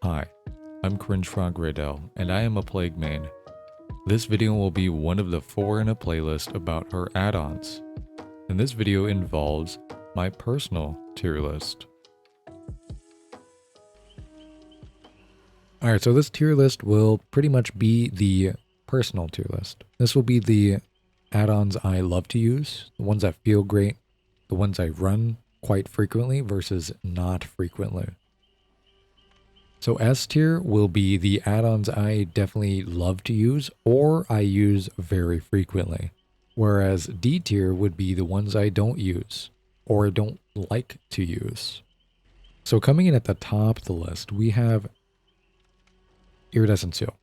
Hi, I'm Cringe Frog Raydell, and I am a Plague main. This video will be one of the 4 in a playlist about her add-ons, and this video involves my personal tier list. Alright, so this tier list will pretty much be the personal tier list. This will be the add-ons I love to use, the ones that feel great, the ones I run quite frequently versus not frequently. So S tier will be the add-ons I definitely love to use or I use very frequently. Whereas D tier would be the ones I don't use or don't like to use. So coming in at the top of the list, we have Iridescent Seal.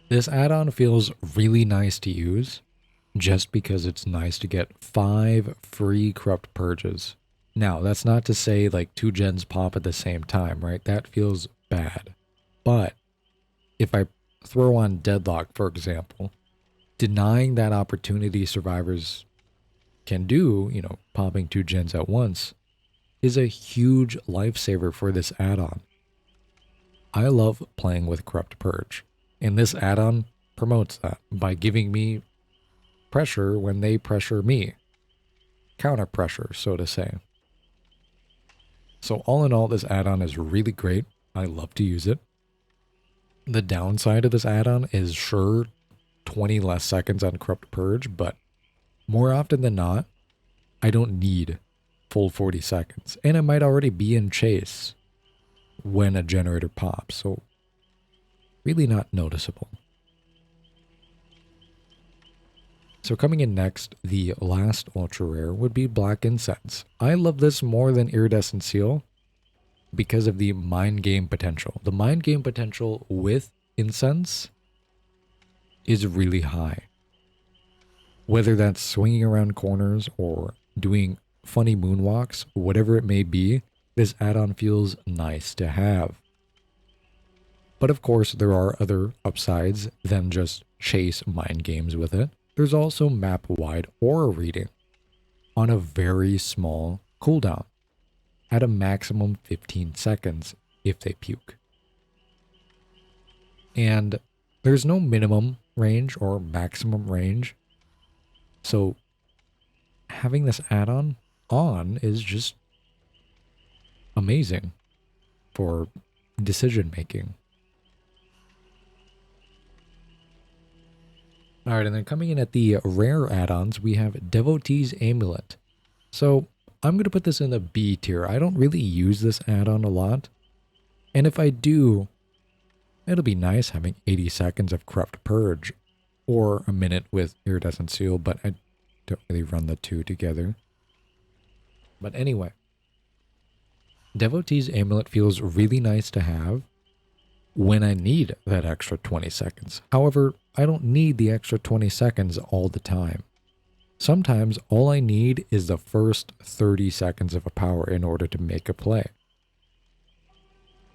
This add-on feels really nice to use just because it's nice to get 5 free corrupt purges. Now, that's not to say like 2 gens pop at the same time, right? That feels bad. But if I throw on Deadlock, for example, denying that opportunity survivors can do, popping 2 gens at once, is a huge lifesaver for this add-on. I love playing with Corrupt Purge, and this add-on promotes that by giving me pressure when they pressure me. Counter pressure, so to say. So all in all, this add-on is really great. I love to use it. The downside of this add-on is sure 20 less seconds on Corrupt Purge, but more often than not, I don't need full 40 seconds. And I might already be in chase when a generator pops, so really not noticeable. So coming in next, the last ultra rare would be Black Incense. I love this more than Iridescent Seal because of the mind game potential. The mind game potential with Incense is really high. Whether that's swinging around corners or doing funny moonwalks, whatever it may be, this add-on feels nice to have. But of course, there are other upsides than just chase mind games with it. There's also map-wide aura reading on a very small cooldown at a maximum 15 seconds if they puke. And there's no minimum range or maximum range. So having this add-on on is just amazing for decision making. Alright, and then coming in at the rare add-ons, we have Devotee's Amulet. So I'm going to put this in the B tier. I don't really use this add-on a lot. And if I do, it'll be nice having 80 seconds of Corrupt Purge or a minute with Iridescent Seal, but I don't really run the two together. But anyway, Devotee's Amulet feels really nice to have when I need that extra 20 seconds. However, I don't need the extra 20 seconds all the time. Sometimes all I need is the first 30 seconds of a power in order to make a play.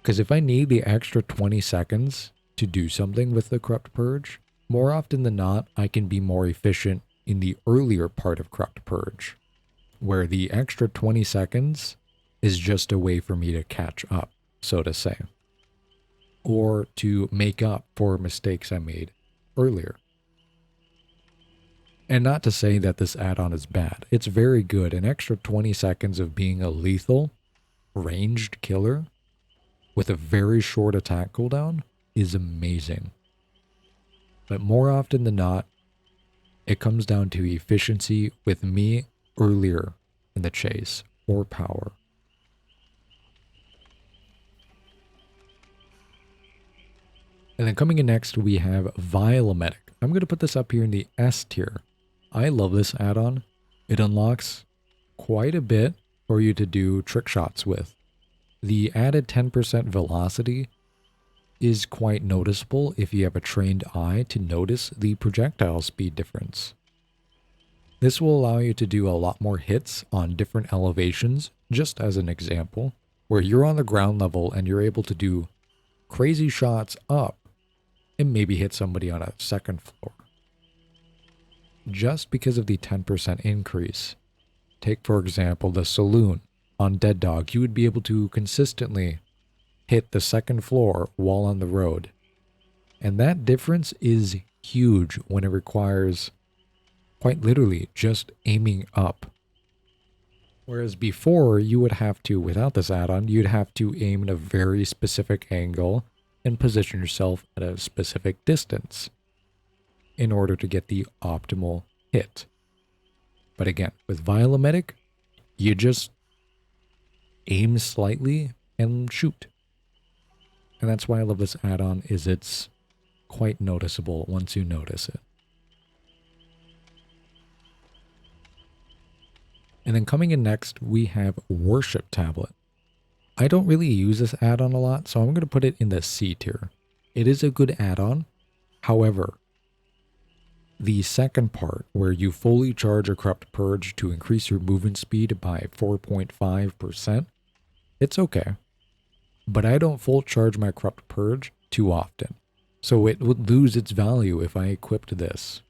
Because if I need the extra 20 seconds to do something with the Corrupt Purge, more often than not, I can be more efficient in the earlier part of Corrupt Purge, where the extra 20 seconds is just a way for me to catch up, so to say, or to make up for mistakes I made earlier. And not to say that this add-on is bad. It's very good. An extra 20 seconds of being a lethal, ranged killer with a very short attack cooldown is amazing. But more often than not, it comes down to efficiency with me earlier in the chase or power. And then coming in next, we have Vile Emetic. I'm going to put this up here in the S tier. I love this add-on. It unlocks quite a bit for you to do trick shots with. The added 10% velocity is quite noticeable if you have a trained eye to notice the projectile speed difference. This will allow you to do a lot more hits on different elevations, just as an example, where you're on the ground level and you're able to do crazy shots up and maybe hit somebody on a second floor. Just because of the 10% increase. Take, for example, the Saloon. On Dead Dog, you would be able to consistently hit the second floor while on the road. And that difference is huge when it requires, quite literally, just aiming up. Whereas before, you would have to, without this add-on, you'd have to aim in a very specific angle and position yourself at a specific distance in order to get the optimal hit. But again, with Vial Emetic, you just aim slightly and shoot. And that's why I love this add-on, is it's quite noticeable once you notice it. And then coming in next, we have Worship Tablet. I don't really use this add-on a lot, so I'm going to put it in the C tier. It is a good add-on. However, the second part, where you fully charge a Corrupt Purge to increase your movement speed by 4.5%, it's okay. But I don't full charge my Corrupt Purge too often, so it would lose its value if I equipped this.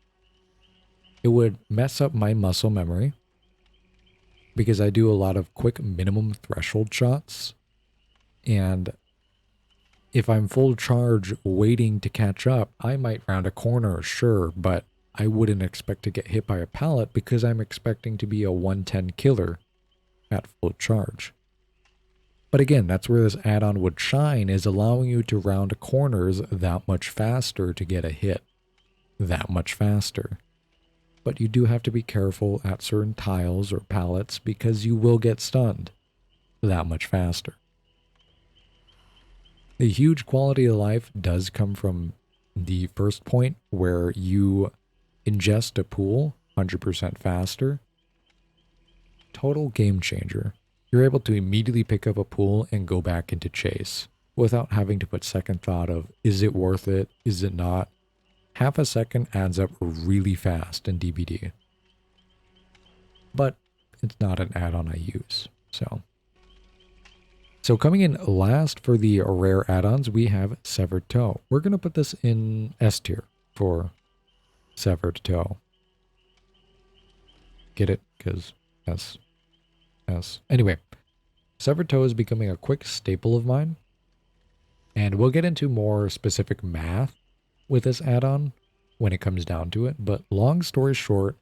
It would mess up my muscle memory, because I do a lot of quick minimum threshold shots, and if I'm full charge waiting to catch up, I might round a corner, sure, but I wouldn't expect to get hit by a pallet because I'm expecting to be a 110 killer at full charge. But again, that's where this add-on would shine, is allowing you to round corners that much faster to get a hit. That much faster. But you do have to be careful at certain tiles or pallets because you will get stunned that much faster. The huge quality of life does come from the first point, where you ingest a pool 100% faster. Total game changer. You're able to immediately pick up a pool and go back into chase without having to put second thought of, is it worth it? Is it not? Half a second adds up really fast in DBD. But it's not an add-on I use. So coming in last for the rare add-ons, we have Severed Toe. We're going to put this in S tier for Severed Toe. Get it? Because S. Anyway, Severed Toe is becoming a quick staple of mine. And we'll get into more specific math with this add-on when it comes down to it. But long story short,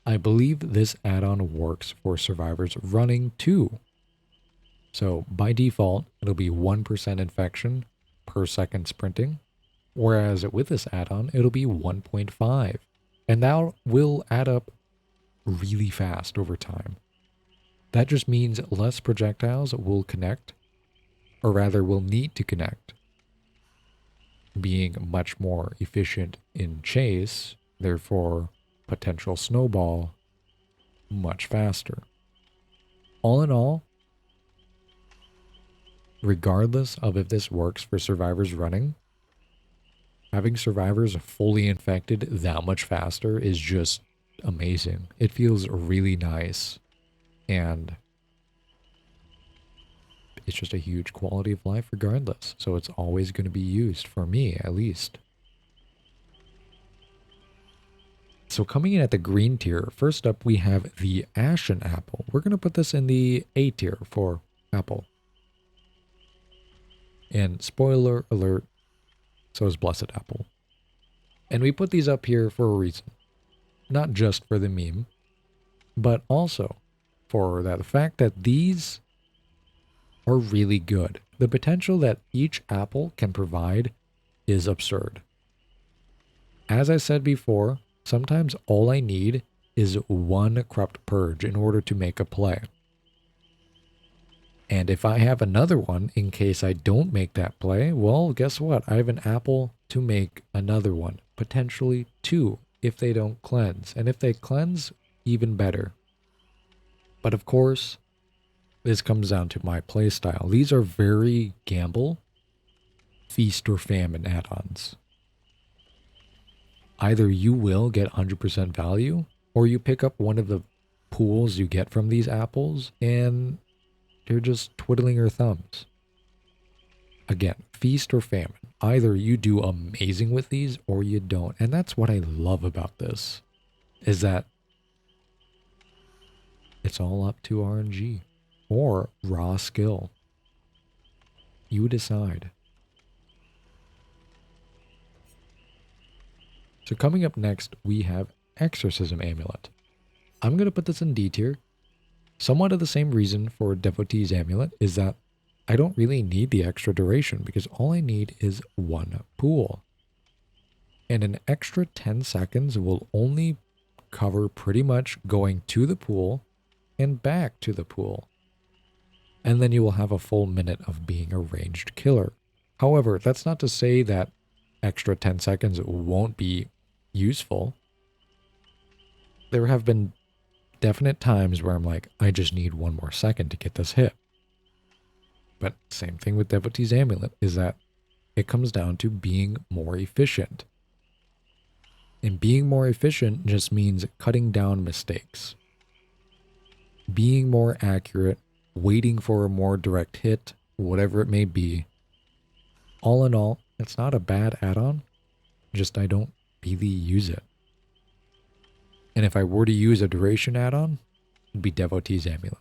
I believe this add-on works for survivors running too. So by default, it'll be 1% infection per second sprinting. Whereas with this add-on, it'll be 1.5. And that will add up really fast over time. That just means less projectiles will connect, or rather will need to connect, being much more efficient in chase, therefore potential snowball much faster. All in all, regardless of if this works for survivors running, having survivors fully infected that much faster is just amazing. It feels really nice, and it's just a huge quality of life regardless. So it's always going to be used, for me at least. So coming in at the green tier, first up we have the Ashen Apple. We're going to put this in the A tier for Apple. And spoiler alert, so is Blessed Apple. And we put these up here for a reason. Not just for the meme, but also for the fact that these are really good. The potential that each apple can provide is absurd. As I said before, sometimes all I need is one Corrupt Purge in order to make a play. And if I have another one in case I don't make that play, well, guess what? I have an apple to make another one. Potentially two if they don't cleanse. And if they cleanse, even better. But of course, this comes down to my playstyle. These are very gamble, feast or famine add-ons. Either you will get 100% value, or you pick up one of the pools you get from these apples, and you're just twiddling your thumbs. Again, feast or famine. Either you do amazing with these, or you don't. And that's what I love about this, is that it's all up to RNG or raw skill. You decide. So coming up next, we have Exorcism Amulet. I'm going to put this in D tier. Somewhat of the same reason for Devotee's Amulet is that I don't really need the extra duration because all I need is one pool. And an extra 10 seconds will only cover pretty much going to the pool and back to the pool. And then you will have a full minute of being a ranged killer. However, that's not to say that extra 10 seconds won't be useful. There have been definite times where I'm like, I just need one more second to get this hit. But same thing with Devotee's Amulet is that it comes down to being more efficient. And being more efficient just means cutting down mistakes. Being more accurate, waiting for a more direct hit, whatever it may be. All in all, it's not a bad add-on, just I don't really use it. And if I were to use a duration add-on, it'd be Devotee's Amulet.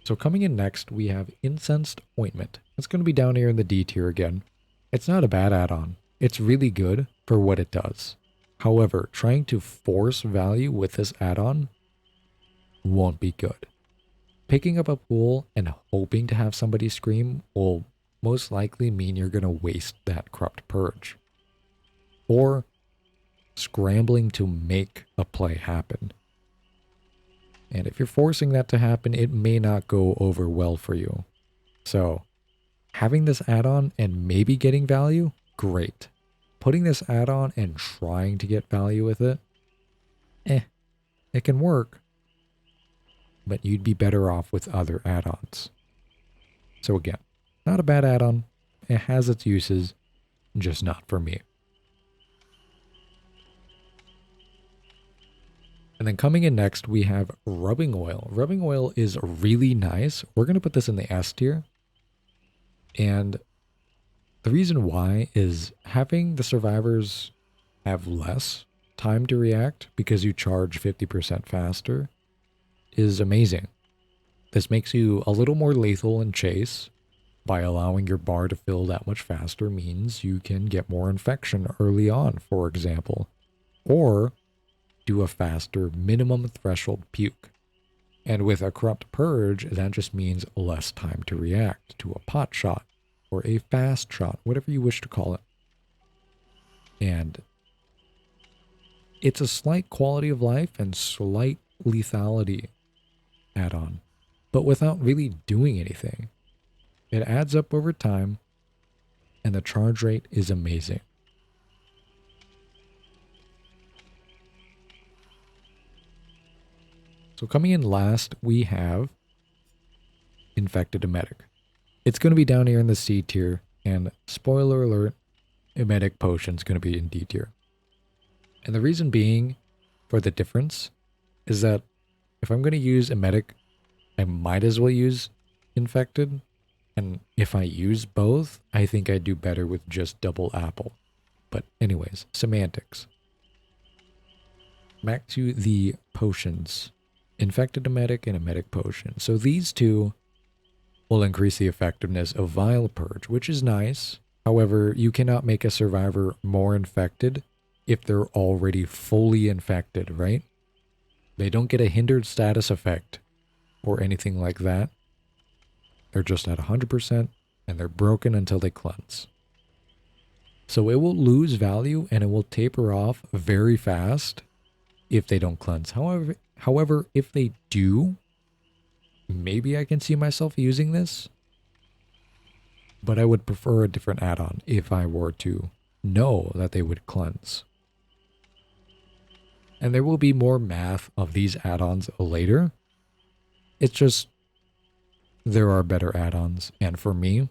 So coming in next, we have Incensed Ointment. It's going to be down here in the D tier again. It's not a bad add-on. It's really good for what it does. However, trying to force value with this add-on won't be good. Picking up a pool and hoping to have somebody scream will most likely mean you're going to waste that Corrupt Purge. Or scrambling to make a play happen. And if you're forcing that to happen, it may not go over well for you. So, having this add-on and maybe getting value, great. Putting this add-on and trying to get value with it, it can work. But you'd be better off with other add-ons. So again, not a bad add-on. It has its uses, just not for me. And then coming in next, we have Rubbing Oil. Rubbing Oil is really nice. We're going to put this in the S tier. And the reason why is having the survivors have less time to react because you charge 50% faster is amazing. This makes you a little more lethal in chase. By allowing your bar to fill that much faster means you can get more infection early on, for example. Or do a faster minimum threshold puke. And with a Corrupt Purge, that just means less time to react to a pot shot or a fast shot, whatever you wish to call it. And it's a slight quality of life and slight lethality add-on, but without really doing anything. It adds up over time, and the charge rate is amazing. So coming in last, we have Infected Emetic. It's going to be down here in the C tier, and spoiler alert, Emetic Potion is going to be in D tier. And the reason being for the difference is that if I'm going to use Emetic, I might as well use Infected. And if I use both, I think I'd do better with just double apple. But anyways, semantics. Back to the potions. Infected Emetic and Emetic Potion. So these two will increase the effectiveness of Vile Purge, which is nice. However, you cannot make a survivor more infected if they're already fully infected, right? They don't get a hindered status effect or anything like that. They're just at 100% and they're broken until they cleanse. So it will lose value and it will taper off very fast if they don't cleanse. However, if they do, maybe I can see myself using this. But I would prefer a different add-on if I were to know that they would cleanse. And there will be more math of these add-ons later. It's just, there are better add-ons. And for me,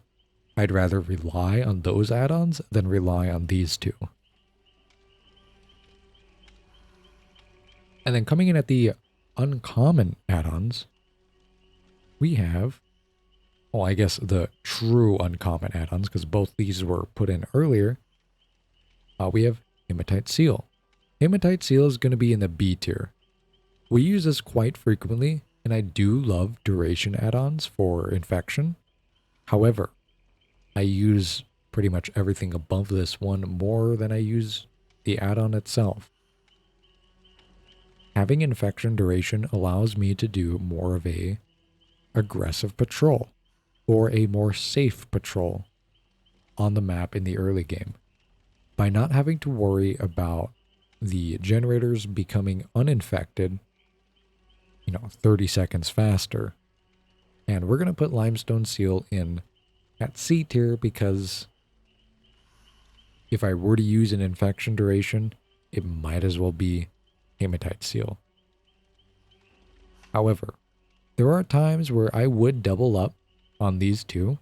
I'd rather rely on those add-ons than rely on these two. And then coming in at the uncommon add-ons, we have, well, I guess the true uncommon add-ons, because both these were put in earlier. We have Hematite Seal. Hematite Seal is going to be in the B tier. We use this quite frequently And I do love duration add-ons for infection. However, I use pretty much everything above this one more than I use the add-on itself. Having infection duration allows me to do more of a aggressive patrol or a more safe patrol on the map in the early game by not having to worry about the generators becoming uninfected, 30 seconds faster. And we're going to put Limestone Seal in at C tier because if I were to use an infection duration, it might as well be Hematite Seal. However, there are times where I would double up on these two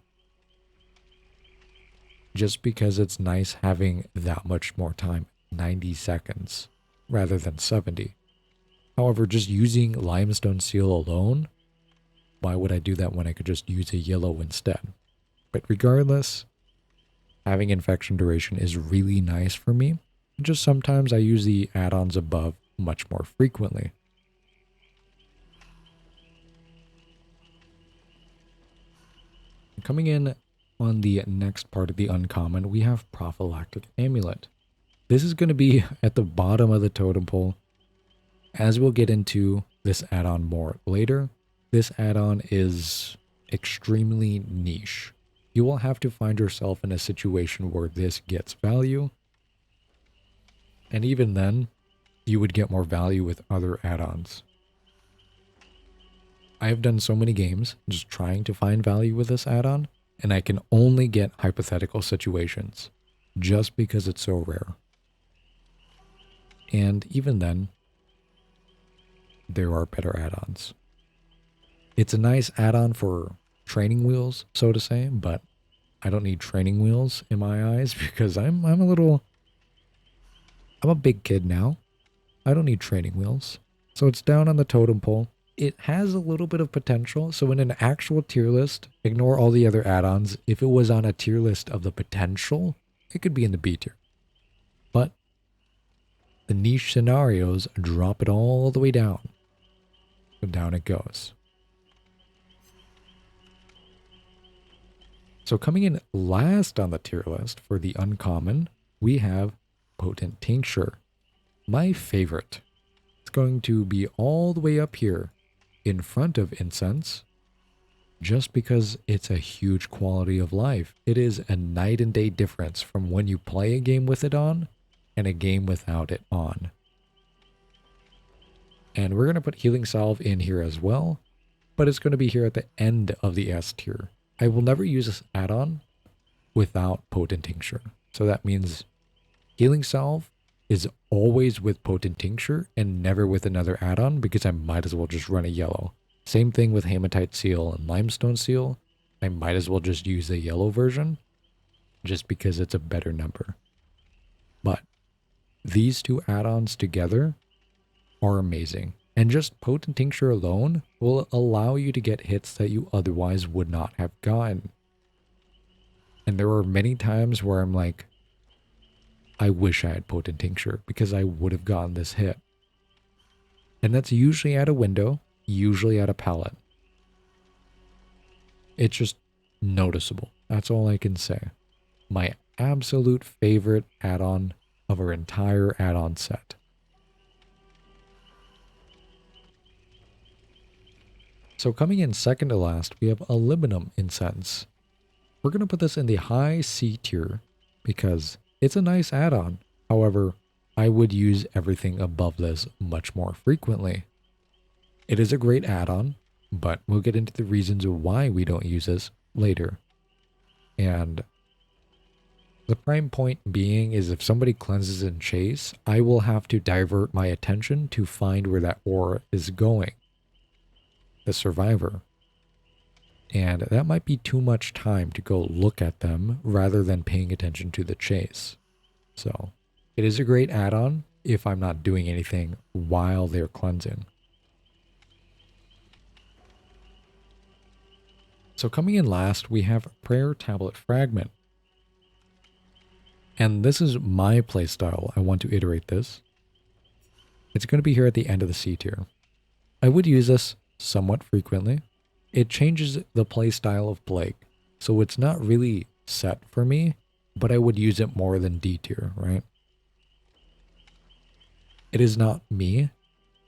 just because it's nice having that much more time, 90 seconds rather than 70. However, just using Limestone Seal alone, why would I do that when I could just use a yellow instead? But regardless, having infection duration is really nice for me. Just sometimes I use the add-ons above much more frequently. Coming in on the next part of the uncommon, we have Prophylactic Amulet. This is going to be at the bottom of the totem pole. As we'll get into this add-on more later, this add-on is extremely niche. You will have to find yourself in a situation where this gets value. And even then, you would get more value with other add-ons. I have done so many games just trying to find value with this add-on, and I can only get hypothetical situations just because it's so rare. And even then, there are better add-ons. It's a nice add-on for training wheels, so to say, but I don't need training wheels in my eyes because I'm a big kid now. I don't need training wheels. So it's down on the totem pole. It has a little bit of potential. So in an actual tier list, ignore all the other add-ons. If it was on a tier list of the potential, it could be in the B tier. But the niche scenarios drop it all the way down. So down it goes. So coming in last on the tier list for the uncommon, we have Potent Tincture. My favorite. It's going to be all the way up here in front of Incense just because it's a huge quality of life. It is a night and day difference from when you play a game with it on and a game without it on. And we're going to put Healing Salve in here as well, but it's going to be here at the end of the S tier. I will never use this add-on without Potent Tincture. So that means Healing Salve is always with Potent Tincture and never with another add-on because I might as well just run a yellow. Same thing with Hematite Seal and Limestone Seal. I might as well just use the yellow version just because it's a better number. But these two add-ons together are amazing. And just Potent Tincture alone will allow you to get hits that you otherwise would not have gotten. And there are many times where I'm like, I wish I had Potent Tincture because I would have gotten this hit. And that's usually at a window, usually at a pallet. It's just noticeable. That's all I can say. My absolute favorite add-on of our entire add-on set. So coming in second to last, we have Olibanum Incense. We're going to put this in the high C tier because it's a nice add-on. However, I would use everything above this much more frequently. It is a great add-on, but we'll get into the reasons why we don't use this later. And the prime point being is if somebody cleanses and chase, I will have to divert my attention to find where that aura is going. The survivor. And that might be too much time to go look at them rather than paying attention to the chase. So it is a great add-on if I'm not doing anything while they're cleansing. So coming in last, we have Prayer Tablet Fragment. And this is my playstyle. I want to iterate this. It's going to be here at the end of the C tier. I would use this somewhat frequently. It changes the playstyle of Plague, so it's not really set for me, but I would use it more than D tier, right? It is not me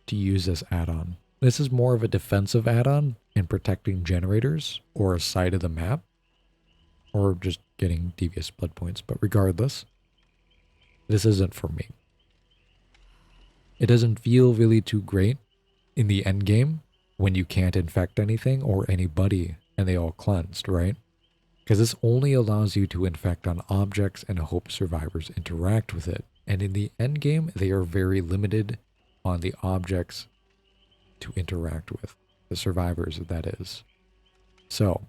to use this add-on. This is more of a defensive add-on in protecting generators or a side of the map, or just getting devious blood points, but regardless, this isn't for me. It doesn't feel really too great in the end game when you can't infect anything or anybody and they all cleansed, right? Because this only allows you to infect on objects and hope survivors interact with it. And in the end game, they are very limited on the objects to interact with, the survivors, that is. So,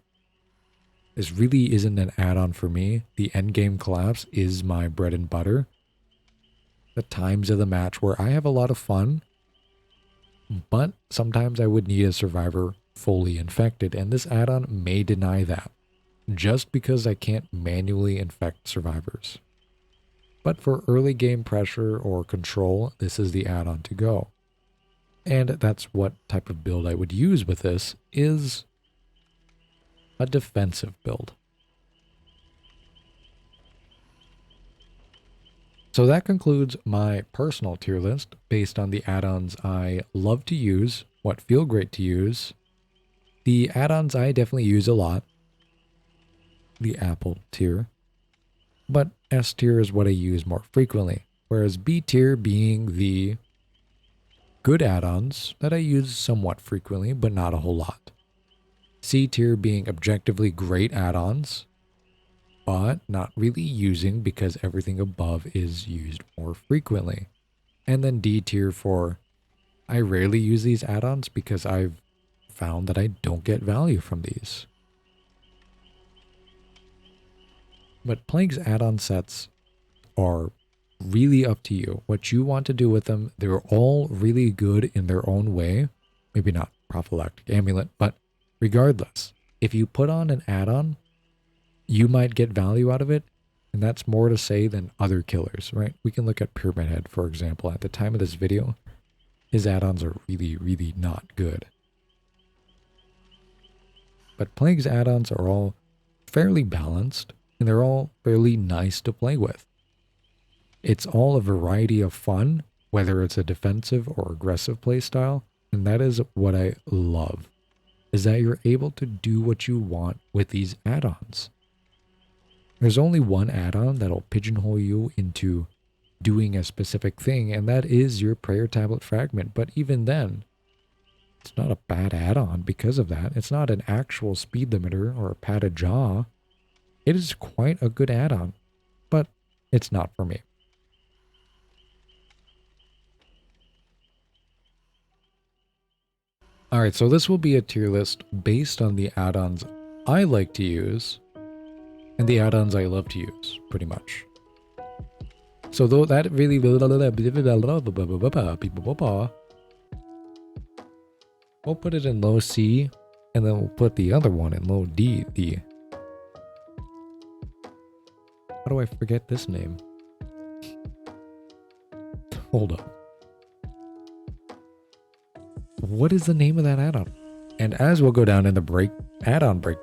this really isn't an add-on for me. The end game collapse is my bread and butter. The times of the match where I have a lot of fun, but sometimes I would need a survivor fully infected, and this add-on may deny that, just because I can't manually infect survivors. But for early game pressure or control, this is the add-on to go. And that's what type of build I would use with this, is a defensive build. So that concludes my personal tier list based on the add-ons I love to use, what feel great to use. The add-ons I definitely use a lot, the Apple tier, but S tier is what I use more frequently, whereas B tier being the good add-ons that I use somewhat frequently, but not a whole lot. C tier being objectively great add-ons, but not really using because everything above is used more frequently. And then D tier for I rarely use these add-ons because I've found that I don't get value from these. But Plague's add-on sets are really up to you. What you want to do with them, they're all really good in their own way. Maybe not Prophylactic Amulet, but regardless, if you put on an add-on, you might get value out of it, and that's more to say than other killers, right? We can look at Pyramid Head, for example. At the time of this video, his add-ons are really, really not good. But Plague's add-ons are all fairly balanced, and they're all fairly nice to play with. It's all a variety of fun, whether it's a defensive or aggressive playstyle, and that is what I love, is that you're able to do what you want with these add-ons. There's only one add-on that'll pigeonhole you into doing a specific thing, and that is your Prayer Tablet Fragment. But even then, it's not a bad add-on because of that. It's not an actual speed limiter or a padded jaw. It is quite a good add-on, but it's not for me. Alright, so this will be a tier list based on the add-ons I like to use and the add-ons I love to use, pretty much. So though that really... We'll put it in low C, and then we'll put the other one in low D. How do I forget this name? Hold up. What is the name of that add-on? And as we'll go down in the add-on break.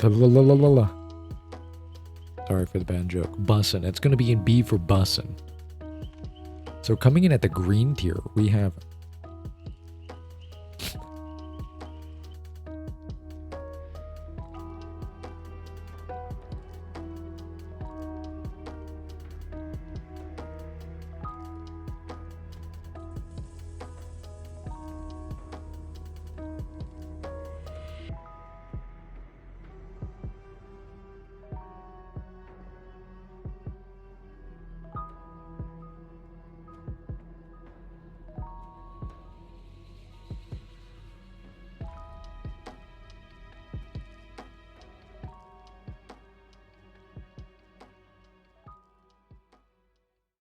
Sorry for the bad joke. Bussin'. It's going to be in B for bussin'. So coming in at the green tier, we have